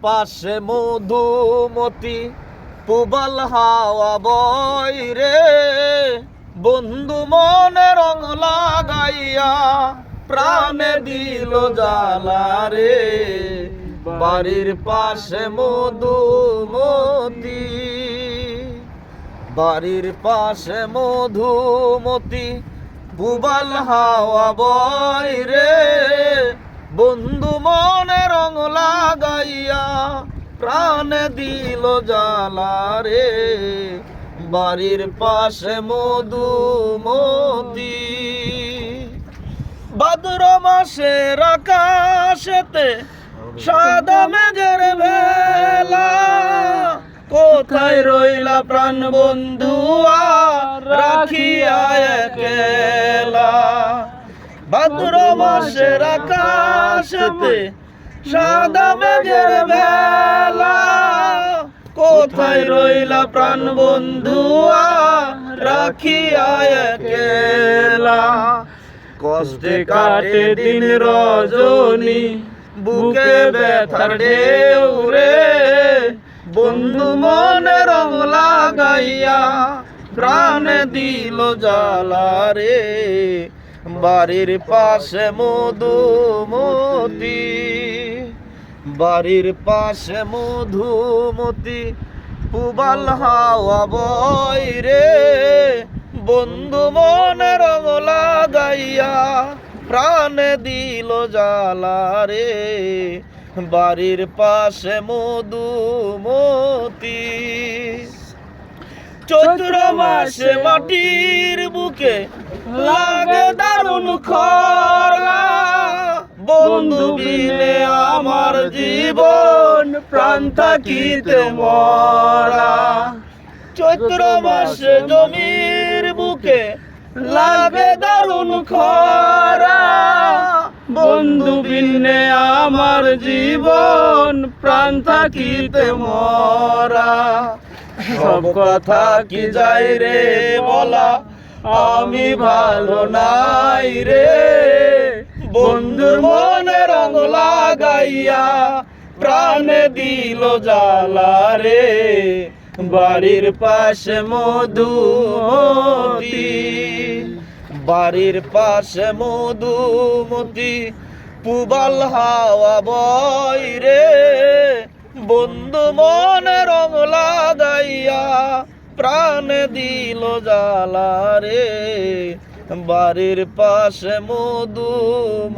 পাশে মধুমতি পুবাল হাওয়া বয় রে, বন্ধু মনে রং লাগাইয়া প্রাণে দিল জ্বালা রে। বাড়ির পাশে মধুমতি, বাড়ির পাশে মধুমতি পুবাল হাওয়া বয় রে, বন্ধু মনে রং লাগাইয়া প্রাণে দিল জ্বালা রে। বাড়ির পাশে মধুমতি। ভাদ্র মাসের আকাশেতে সাদা মেঘের ভেলা, কোথায় রইলা প্রাণ বন্ধু আর রাখিয়া একলা। ভাদ্র মাসের আকাশেতে সাদা মেঘের ভেলা, কোথায় রইলা প্রাণ বন্ধু আর রাখিয়া একলা। কষ্টে কাটে দিন রজনী বুকে ব্যথার ঢেউ রে, বন্ধু মনে রং লাগাইয়া প্রাণে দিল জ্বালা রে। বাড়ির পাশে মধুমতি, বাড়ির পাশে মধুমতি পুবাল হাওয়া বয় রে, বন্ধু মনে রং লাগাইয়া প্রাণে দিল জ্বালা রে। বাড়ির পাশে মধুমতি। চৈত্র মাসে মাটির বুকে লাগে দারুণ খরা, বন্ধু বিনে আমার জীবন প্রাণ থাকিতে মরা। চৈত্র মাসে জমির বুকে লাগে দারুণ খরা, বন্ধু বিনে আমার জীবন প্রাণ থাকিতে মরা। সব কথা কি যাই রে বলা, আমি ভালো নাই রে, বন্ধুর মনে রং লাগাইয়া প্রাণে দিল জ্বালা রে। বাড়ির পাশে মধুমতি, বাড়ির পাশে মধুমতি পুবাল হাওয়া বয় রে, বন্ধু মনে রং লাগাইয়া প্রাণে দিল জ্বালা রে। বাড়ির পাশে মধুমতি।